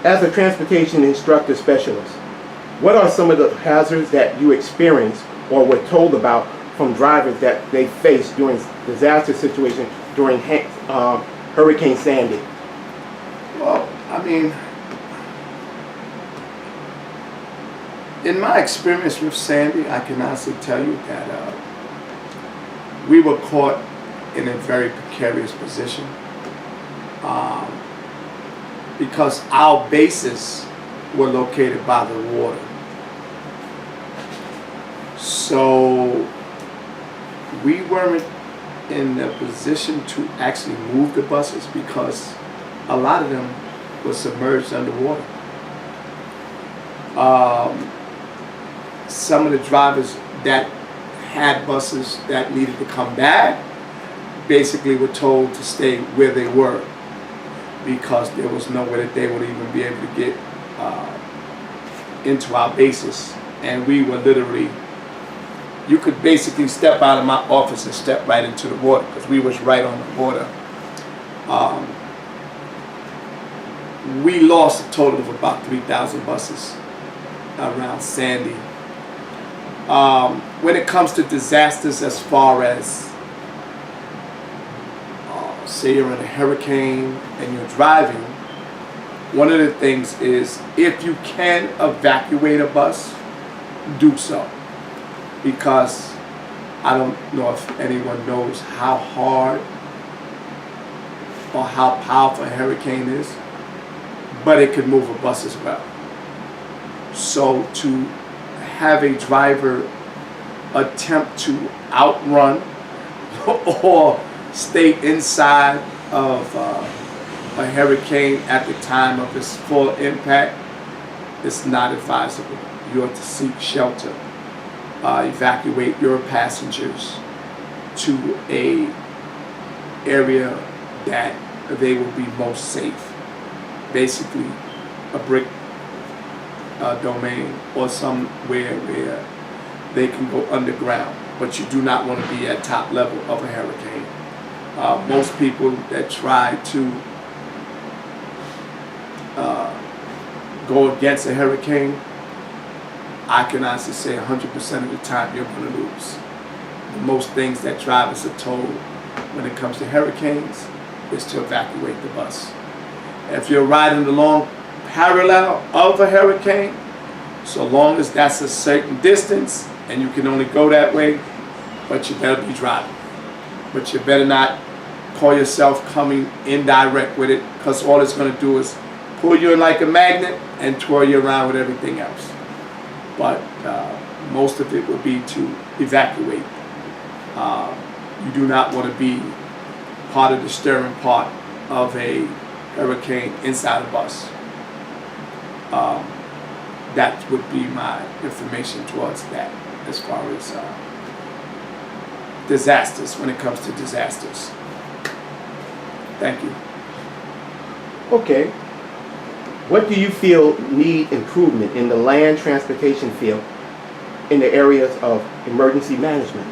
As a transportation instructor specialist, what are some of the hazards that you experienced or were told about from drivers that they faced during disaster situations during Hurricane Sandy? Well, I mean, in my experience with Sandy, I can honestly tell you that we were caught in a very precarious position because our bases were located by the water. So we weren't in a position to actually move the buses because a lot of them were submerged underwater. Some of the drivers that had buses that needed to come back basically were told to stay where they were because there was no way that they would even be able to get into our bases. And we were literally, you could basically step out of my office and step right into the water because we was right on the water. We lost a total of about 3,000 buses around Sandy. When it comes to disasters as far as say you're in a hurricane and you're driving, one of the things is if you can evacuate a bus, do so. Because I don't know if anyone knows how hard or how powerful a hurricane is, but it could move a bus as well. So to have a driver attempt to outrun or stay inside of a hurricane at the time of its full impact is not advisable. You have to seek shelter. Evacuate your passengers to a area that they will be most safe. Basically, a brick domain or somewhere where they can go underground. But you do not want to be at top level of a hurricane. Most people that try to go against a hurricane, I can honestly say 100% of the time you're going to lose. Most things that drivers are told when it comes to hurricanes is to evacuate the bus. If you're riding along parallel of a hurricane, so long as that's a certain distance and you can only go that way, but you better be driving. But you better not call yourself coming indirect with it, because all it's going to do is pull you in like a magnet and twirl you around with everything else. But most of it would be to evacuate. You do not want to be part of the steering part of a hurricane inside a bus. That would be my information towards that as far as disasters, when it comes to disasters. Thank you. Okay. What do you feel need improvement in the land transportation field in the areas of emergency management?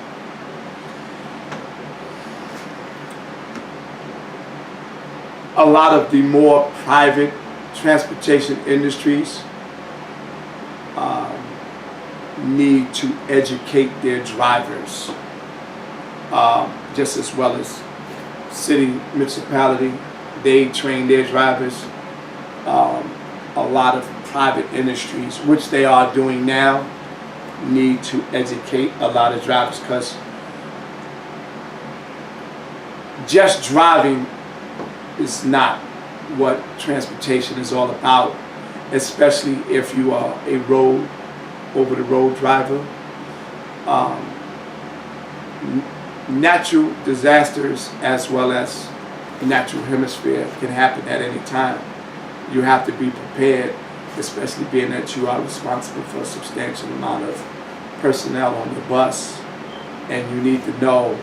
A lot of the more private transportation industries need to educate their drivers, just as well as city municipality. They train their drivers. A lot of private industries, which they are doing now, need to educate a lot of drivers, because just driving is not what transportation is all about, especially if you are a over-the-road driver. Natural disasters as well as the natural hemisphere can happen at any time. You have to be prepared, especially being that you are responsible for a substantial amount of personnel on your bus, and you need to know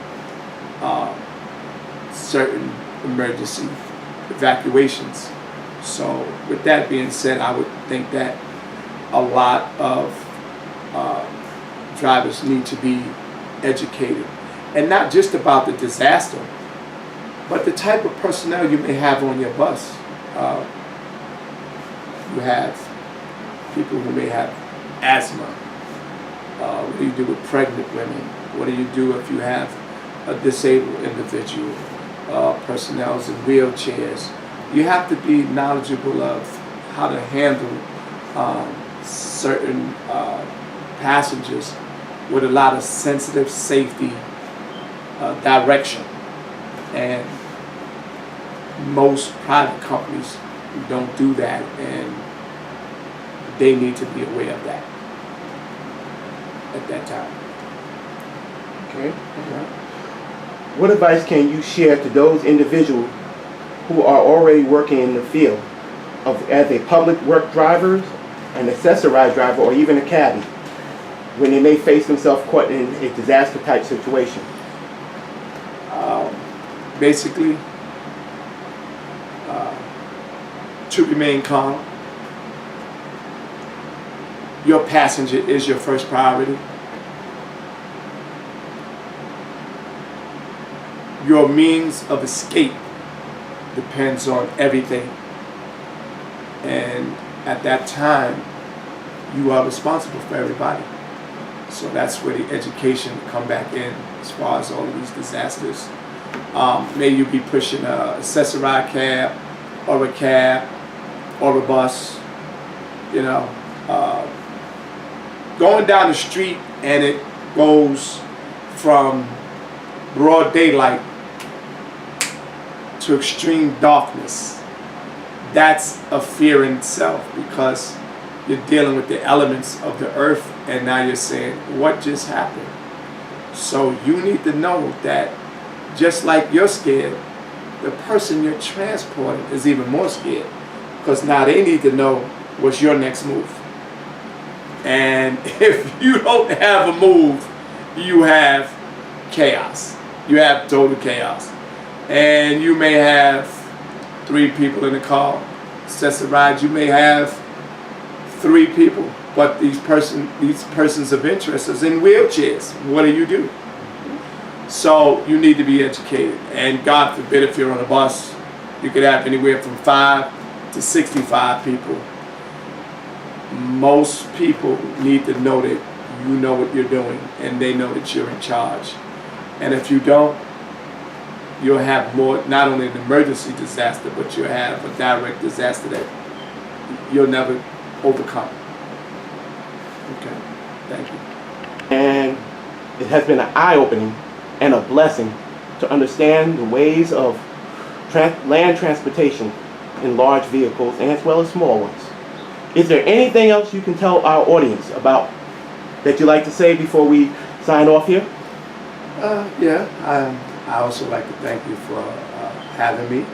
certain emergency evacuations. So with that being said, I would think that a lot of drivers need to be educated, and not just about the disaster, but the type of personnel you may have on your bus. you have people who may have asthma? What do you do with pregnant women? What do you do if you have a disabled individual, personnel in wheelchairs? You have to be knowledgeable of how to handle certain passengers with a lot of sensitive safety direction. And most private companies don't do that, and they need to be aware of that at that time. Okay. What advice can you share to those individuals who are already working in the field as a public work driver, an accessorized driver, or even a cabbie, when they may face themselves caught in a disaster type situation? Basically, to remain calm. Your passenger is your first priority. Your means of escape depends on everything. And at that time, you are responsible for everybody. So that's where the education come back in as far as all of these disasters. May you be pushing a accessorized cab or a cab or a bus, you know, going down the street and it goes from broad daylight to extreme darkness. That's a fear in itself, because you're dealing with the elements of the earth, and now you're saying, what just happened? So you need to know that just like you're scared, the person you're transporting is even more scared, because now they need to know what's your next move. And if you don't have a move, you have chaos. You have total chaos. And you may have 3 people in the car. Accessorized, you may have 3 people, but these persons of interest is in wheelchairs. What do you do? So you need to be educated. And God forbid, if you're on a bus, you could have anywhere from 5 to 65 people. Most people need to know that you know what you're doing, and they know that you're in charge. And if you don't, you'll have more, not only an emergency disaster, but you'll have a direct disaster that you'll never overcome. Okay, thank you. And it has been an eye-opening and a blessing to understand the ways of land transportation in large vehicles and as well as small ones. Is there anything else you can tell our audience about that you'd like to say before we sign off here? I also like to thank you for having me.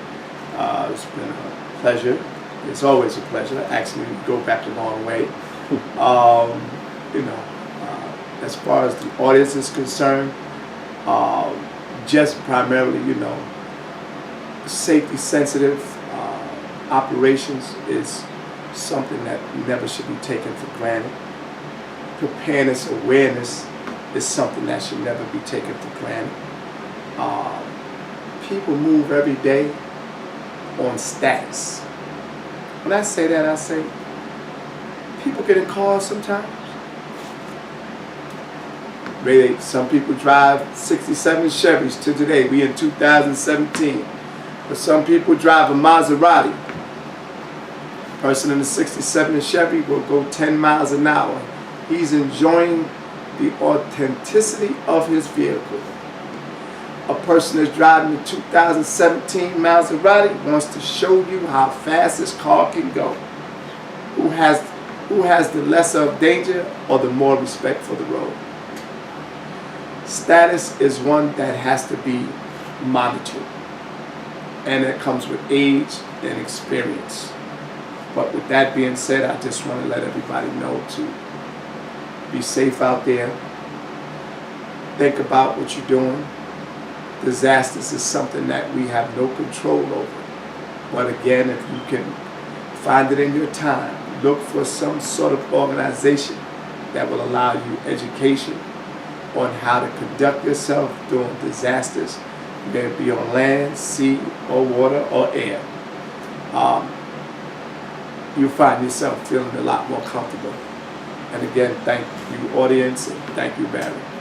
It's been a pleasure. It's always a pleasure. Actually, we go back a long way. As far as the audience is concerned, just primarily, safety sensitive operations is something that never should be taken for granted. Preparedness, awareness is something that should never be taken for granted. People move every day on status. When I say that, I say people get in cars sometimes. Really, some people drive 67 Chevys to today. We in 2017. But some people drive a Maserati. Person in the 67 Chevy will go 10 miles an hour. He's enjoying the authenticity of his vehicle. A person that's driving a 2017 Maserati wants to show you how fast his car can go. Who has the lesser of danger or the more respect for the road? Status is one that has to be monitored, and it comes with age and experience. But with that being said, I just want to let everybody know to be safe out there. Think about what you're doing. Disasters is something that we have no control over. But again, if you can find it in your time, look for some sort of organization that will allow you education on how to conduct yourself during disasters, whether it be on land, sea, or water, or air. you find yourself feeling a lot more comfortable. And again, thank you, audience, and thank you, Barry.